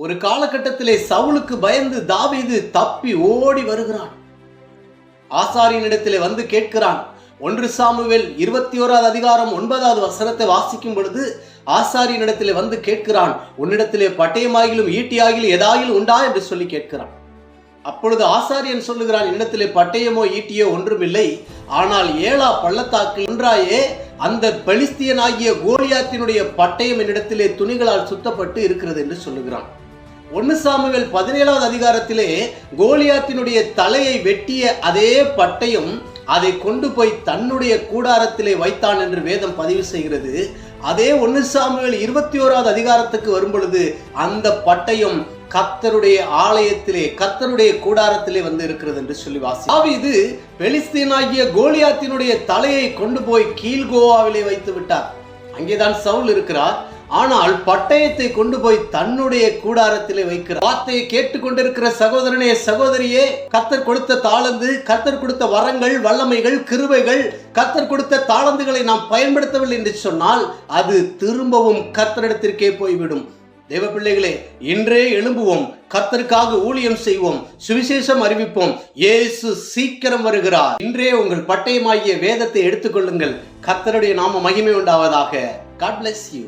ஒரு காலகட்டத்திலே சவுலுக்கு பயந்து தாவீது தப்பி ஓடி வருகிறான். ஆசாரியனிடத்திலே வந்து கேட்கிறான். 1 சாமுவேல் 21 அதிகாரம் 9வது வசனத்தை வாசிக்கும் பொழுது ஆசாரியனிடத்திலே வந்து கேட்கிறான், உன்னிடத்திலே பட்டயமாகிலும் ஈட்டியாகிலும் ஏதாகிலும் உண்டா என்று சொல்லி கேட்கிறான். அப்பொழுது ஆசாரியன் சொல்லுகிறான், என்னிடத்திலே பட்டயமோ ஈட்டியோ ஒன்றுமில்லை, ஆனால் ஏலா பள்ளத்தாக்கில் ஒன்றாயே அந்த பெலிஸ்தியனாகிய கோலியாத்தினுடைய பட்டயம் என்னிடத்திலே துணிகளால் சுத்தப்பட்டு இருக்கிறது என்று சொல்லுகிறான். 1 சாமுவேல் 17வது அதிகாரத்திலே கோலியாத்தினுடைய தலையை வெட்டிய அதே பட்டயம் அதை கொண்டு போய் தன்னுடைய கூடாரத்திலே வைத்தான் என்று வேதம் பதிவு செய்கிறது. அதே 1 சாமுவேல் 21வது அதிகாரத்துக்கு வரும் பொழுது அந்த பட்டயம் கர்த்தருடைய ஆலயத்திலே கர்த்தருடைய கூடாரத்திலே வந்து இருக்கிறது என்று சொல்லி வாசி. தாவீது பெலிஸ்தீனாகிய கோலியாத்தினுடைய தலையை கொண்டு போய் கீழ்கோவாவிலே வைத்து விட்டார். அங்கேதான் சவுல் இருக்கிறார். ஆனால் பட்டயத்தை கொண்டு போய் தன்னுடைய கூடாரத்திலே வைக்கிறார். வார்த்தையை கேட்டுக்கொண்டிருக்கிற சகோதரனே சகோதரியே, கர்த்தர் கொடுத்த தாளந்து, கர்த்தர் கொடுத்த வரங்கள், வல்லமைகள், கிருபைகள், கர்த்தர் கொடுத்த தாளந்துகளை நாம் பயன்படுத்தவில்லை என்று சொன்னால் அது திரும்பவும் கர்த்தரிடத்திற்கே போய்விடும். தேவ பிள்ளைகளே, இன்றே எழும்புவோம், கர்த்தருக்காக ஊழியம் செய்வோம், சுவிசேஷம் அறிவிப்போம். இயேசு சீக்கிரம் வருகிறார். இன்றே உங்கள் பட்டயமாகிய வேதத்தை எடுத்துக்கொள்ளுங்கள். கர்த்தருடைய நாம மகிமை உண்டாவதாக. God bless you.